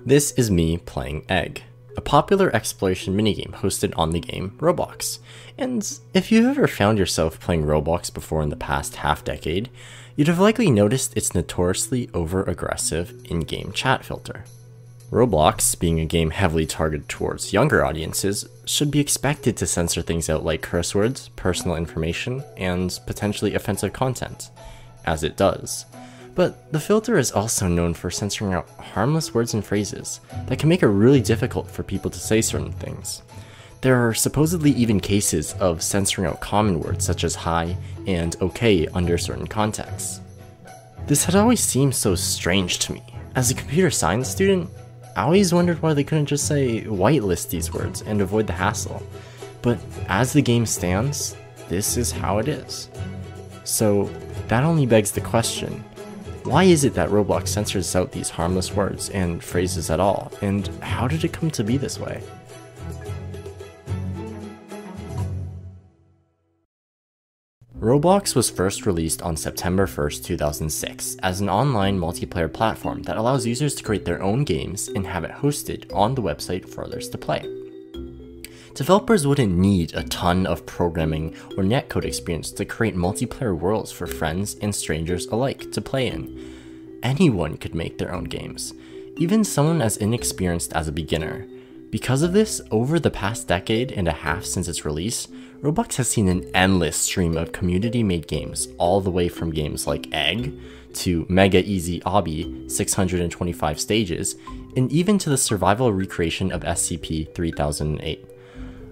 This is me playing Egg, a popular exploration minigame hosted on the game Roblox. And if you've ever found yourself playing Roblox before in the past half-decade, you'd have likely noticed its notoriously over-aggressive in-game chat filter. Roblox, being a game heavily targeted towards younger audiences, should be expected to censor things out like curse words, personal information, and potentially offensive content, as it does. But the filter is also known for censoring out harmless words and phrases that can make it really difficult for people to say certain things. There are supposedly even cases of censoring out common words such as hi and okay under certain contexts. This had always seemed so strange to me. As a computer science student, I always wondered why they couldn't just say whitelist these words and avoid the hassle. But as the game stands, this is how it is. So that only begs the question, why is it that Roblox censors out these harmless words and phrases at all, and how did it come to be this way? Roblox was first released on September 1st, 2006 as an online multiplayer platform that allows users to create their own games and have it hosted on the website for others to play. Developers wouldn't need a ton of programming or netcode experience to create multiplayer worlds for friends and strangers alike to play in. Anyone could make their own games, even someone as inexperienced as a beginner. Because of this, over the past decade and a half since its release, Roblox has seen an endless stream of community-made games, all the way from games like Egg, to Mega Easy Obby 625 stages, and even to the survival recreation of SCP-3008.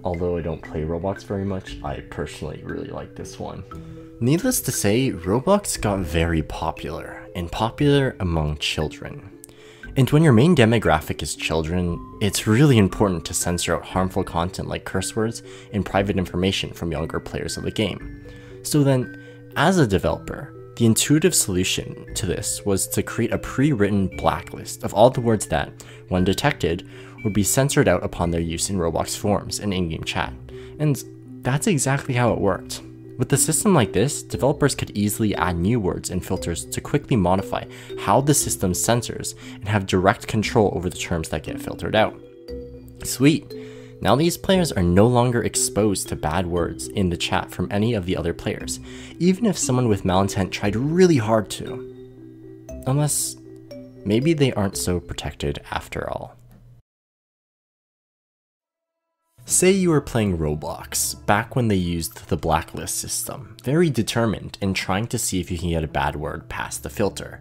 Although I don't play Roblox very much, I personally really like this one. Needless to say, Roblox got very popular, and popular among children. And when your main demographic is children, it's really important to censor out harmful content like curse words and private information from younger players of the game. So then, as a developer, the intuitive solution to this was to create a pre-written blacklist of all the words that, when detected, would be censored out upon their use in Roblox forums and in-game chat. And that's exactly how it worked. With a system like this, developers could easily add new words and filters to quickly modify how the system censors and have direct control over the terms that get filtered out. Sweet! Now these players are no longer exposed to bad words in the chat from any of the other players, even if someone with malintent tried really hard to. Unless, maybe they aren't so protected after all. Say you were playing Roblox, back when they used the blacklist system, very determined in trying to see if you can get a bad word past the filter.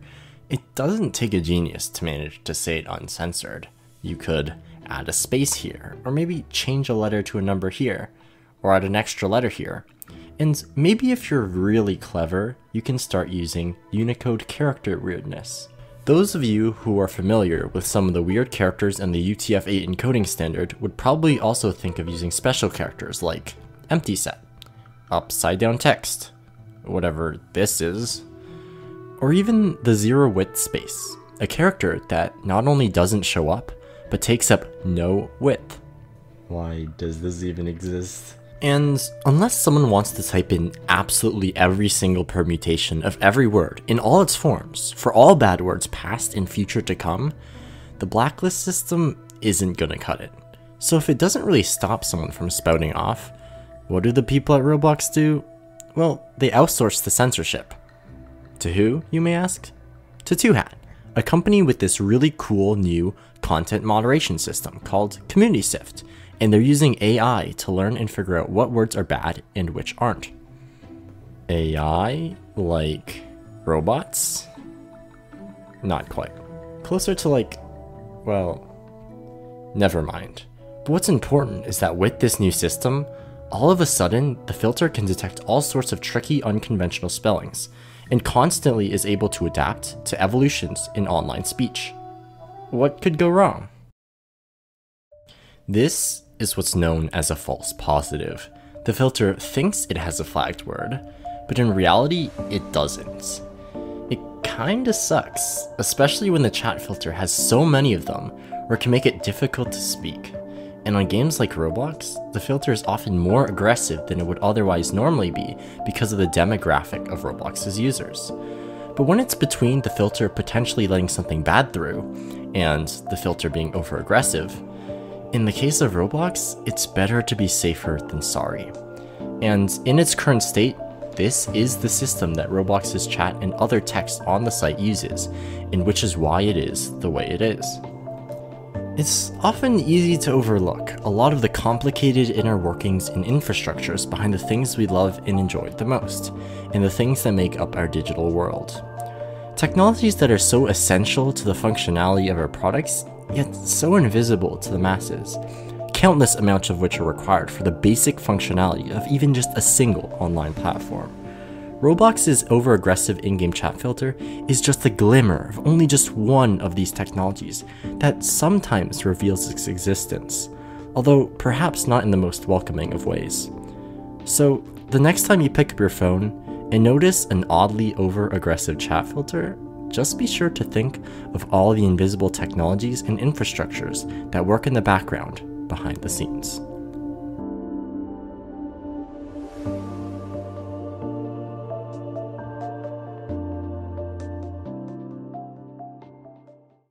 It doesn't take a genius to manage to say it uncensored. You could add a space here, or maybe change a letter to a number here, or add an extra letter here. And maybe if you're really clever, you can start using Unicode character weirdness. Those of you who are familiar with some of the weird characters in the UTF-8 encoding standard would probably also think of using special characters like empty set, upside down text, whatever this is, or even the zero width space, a character that not only doesn't show up, but takes up no width. Why does this even exist? And unless someone wants to type in absolutely every single permutation of every word in all its forms, for all bad words past and future to come, the blacklist system isn't gonna cut it. So if it doesn't really stop someone from spouting off, what do the people at Roblox do? Well, they outsource the censorship. To who, you may ask? To 2hat, a company with this really cool new content moderation system called Community Sift. And they're using AI to learn and figure out what words are bad and which aren't. AI? Like robots? Not quite. Closer to like, well, never mind. But what's important is that with this new system, all of a sudden, the filter can detect all sorts of tricky, unconventional spellings, and constantly is able to adapt to evolutions in online speech. What could go wrong? This is what's known as a false positive. The filter thinks it has a flagged word, but in reality, it doesn't. It kinda sucks, especially when the chat filter has so many of them, where it can make it difficult to speak. And on games like Roblox, the filter is often more aggressive than it would otherwise normally be because of the demographic of Roblox's users. But when it's between the filter potentially letting something bad through and the filter being overaggressive, in the case of Roblox, it's better to be safer than sorry. And in its current state, this is the system that Roblox's chat and other text on the site uses, and which is why it is the way it is. It's often easy to overlook a lot of the complicated inner workings and infrastructures behind the things we love and enjoy the most, and the things that make up our digital world. Technologies that are so essential to the functionality of our products, yet so invisible to the masses, countless amounts of which are required for the basic functionality of even just a single online platform. Roblox's overaggressive in-game chat filter is just a glimmer of only just one of these technologies that sometimes reveals its existence, although perhaps not in the most welcoming of ways. So, the next time you pick up your phone and notice an oddly over-aggressive chat filter, just be sure to think of all the invisible technologies and infrastructures that work in the background behind the scenes.